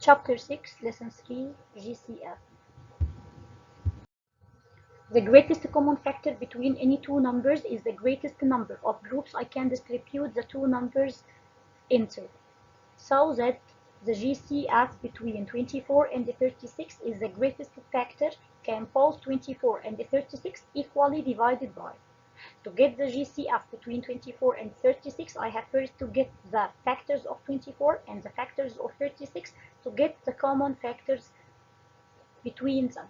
Chapter 6, Lesson 3, GCF. The greatest common factor between any two numbers is the greatest number of groups I can distribute the two numbers into, so that the GCF between 24 and 36 is the greatest factor can both 24 and 36 equally divided by. To get the GCF between 24 and 36, I have first to get the factors of 24 and the factors of 36 to get the common factors between them.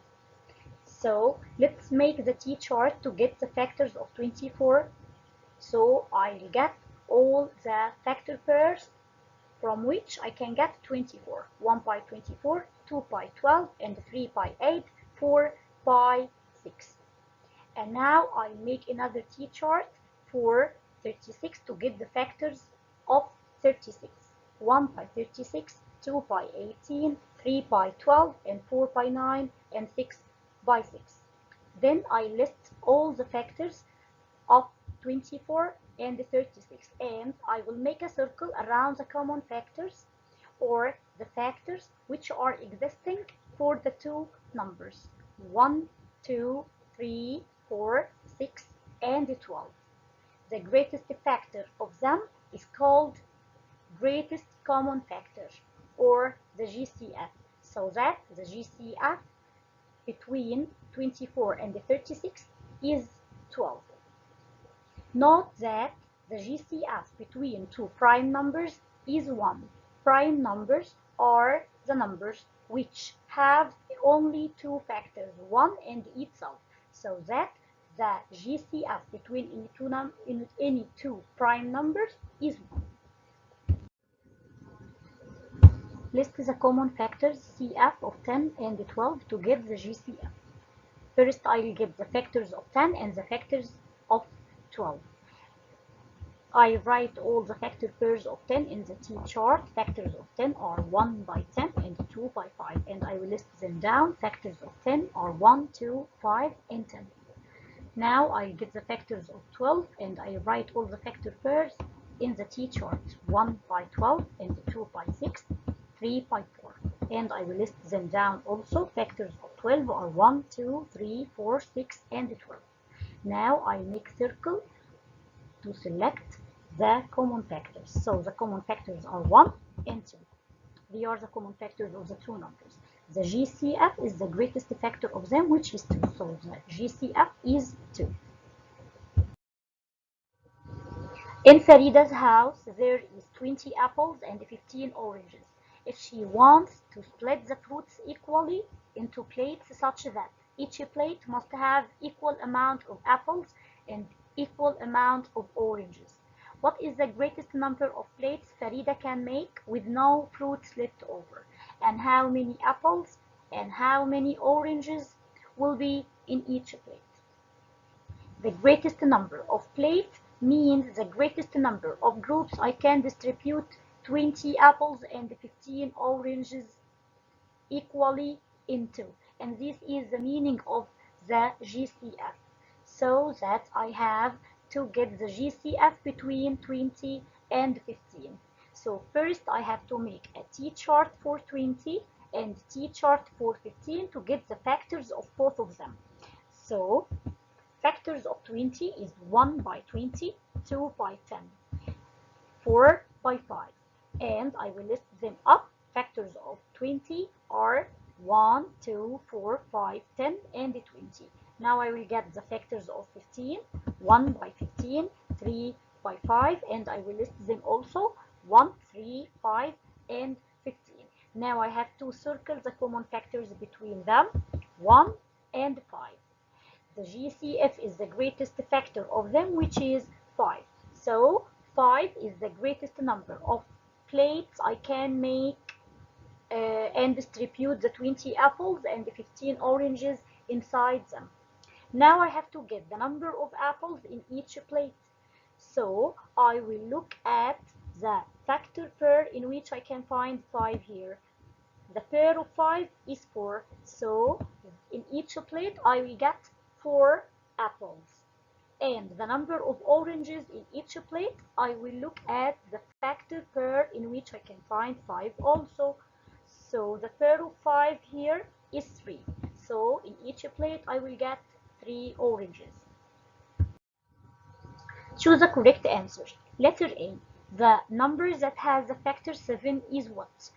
So let's make the t-chart to get the factors of 24. So I'll get all the factor pairs from which I can get 24. 1 by 24, 2 by 12, and 3 by 8, 4 by 6. And now I make another t-chart for 36 to get the factors of 36. 1 by 36, 2 by 18, 3 by 12, and 4 by 9, and 6 by 6. Then I list all the factors of 24 and 36, and I will make a circle around the common factors, or the factors which are existing for the two numbers 1, 2, 3, 4, 6, and 12. The greatest factor of them is called greatest common factor, or the GCF, so that the GCF between 24 and 36 is 12. Note that the GCF between two prime numbers is 1. Prime numbers are the numbers which have only two factors, 1 and itself, so that the GCF between any two prime numbers is 1. List the common factors CF of 10 and 12 to get the GCF. First, I will get the factors of 10 and the factors of 12. I write all the factor pairs of 10 in the t-chart. Factors of 10 are 1 by 10 and 2 by 5, and I will list them down. Factors of 10 are 1, 2, 5, and 10. Now I get the factors of 12, and I write all the factor pairs in the t-chart. 1 by 12 and 2 by 6, 3 by 4, and I will list them down also. Factors of 12 are 1, 2, 3, 4, 6, and 12. Now I make circle to select the common factors. So the common factors are 1 and 2. They are the common factors of the two numbers. The GCF is the greatest factor of them, which is 2. So the GCF is 2. In Farida's house, there is 20 apples and 15 oranges. If she wants to split the fruits equally into plates such that each plate must have equal amount of apples and equal amount of oranges, what is the greatest number of plates Farida can make with no fruits left over? And how many apples and how many oranges will be in each plate? The greatest number of plates means the greatest number of groups I can distribute 20 apples and 15 oranges equally into. And this is the meaning of the GCF. So that I have to get the GCF between 20 and 15. So first I have to make a t-chart for 20 and t-chart for 15 to get the factors of both of them. So factors of 20 is 1 by 20, 2 by 10, 4 by 5, and I will list them up. Factors of 20 are 1, 2, 4, 5, 10, and 20. Now I will get the factors of 15, 1 by 15, 3 by 5, and I will list them also 1, 3, 5, and 15. Now I have to circle the common factors between them, 1 and 5. The GCF is the greatest factor of them, which is 5. So 5 is the greatest number of plates I can make and distribute the 20 apples and the 15 oranges inside them. Now I have to get the number of apples in each plate. So I will look at the factor pair in which I can find 5 here. The pair of 5 is 4. So in each plate I will get 4 apples. And the number of oranges in each plate, I will look at the factor pair in which I can find 5 also. So the pair of 5 here is 3. So in each plate I will get 3 oranges. Choose the correct answer. Letter A. The number that has the factor 7 is what?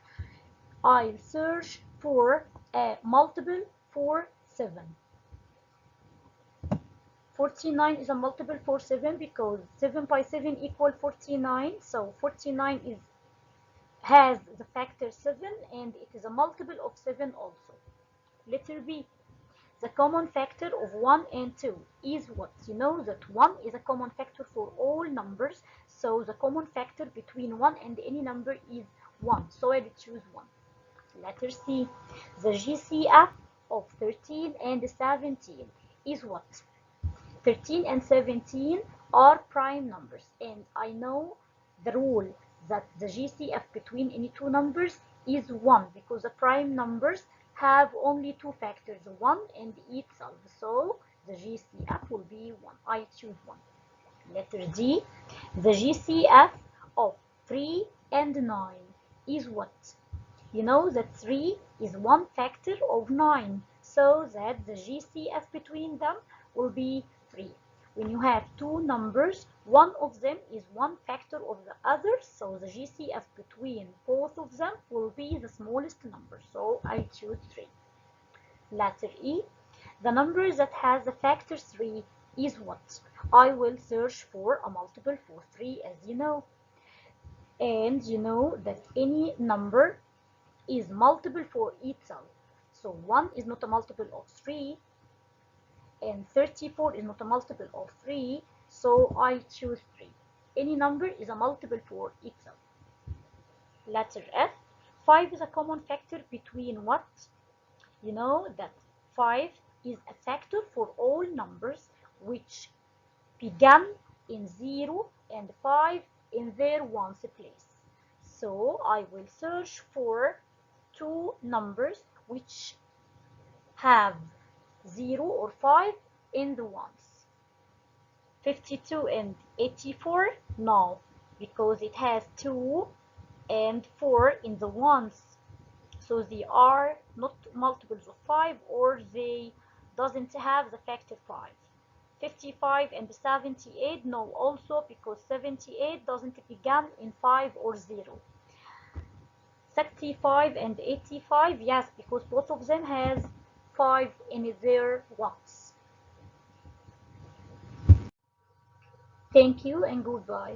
I'll search for a multiple for 7. 49 is a multiple for 7 because 7 by 7 equal 49. So 49 has the factor 7 and it is a multiple of 7 also. Letter B. The common factor of 1 and 2 is what? You know that 1 is a common factor for all numbers. So the common factor between 1 and any number is 1. So I will choose 1. Letter C. The GCF of 13 and 17 is what? 13 and 17 are prime numbers, and I know the rule that the GCF between any two numbers is 1 because the prime numbers have only two factors, 1 and itself. So the GCF will be 1. I choose 1. Letter D. The GCF of 3 and 9 is what? You know that 3 is one factor of 9, so that the GCF between them will be 3. When you have two numbers, one of them is one factor of the other, so the GCF between both of them will be the smallest number, so I choose 3. Letter E. The number that has the factor 3 is what? I will search for a multiple for 3, as you know. And you know that any number is multiple for itself. So 1 is not a multiple of 3, and 34 is not a multiple of 3, so I choose 3. Any number is a multiple for itself. Letter F. 5 is a common factor between what? You know that 5 is a factor for all numbers which began in 0 and 5 in their ones place. So I will search for two numbers which have 0 or 5 in the ones. 52 and 84, no, because it has 2 and 4 in the ones. So they are not multiples of 5, or they doesn't have the factor 5. 55 and 78, no, also because 78 doesn't begin in 5 or 0. 65 and 85, yes, because both of them has 5 in their ones. Thank you and goodbye.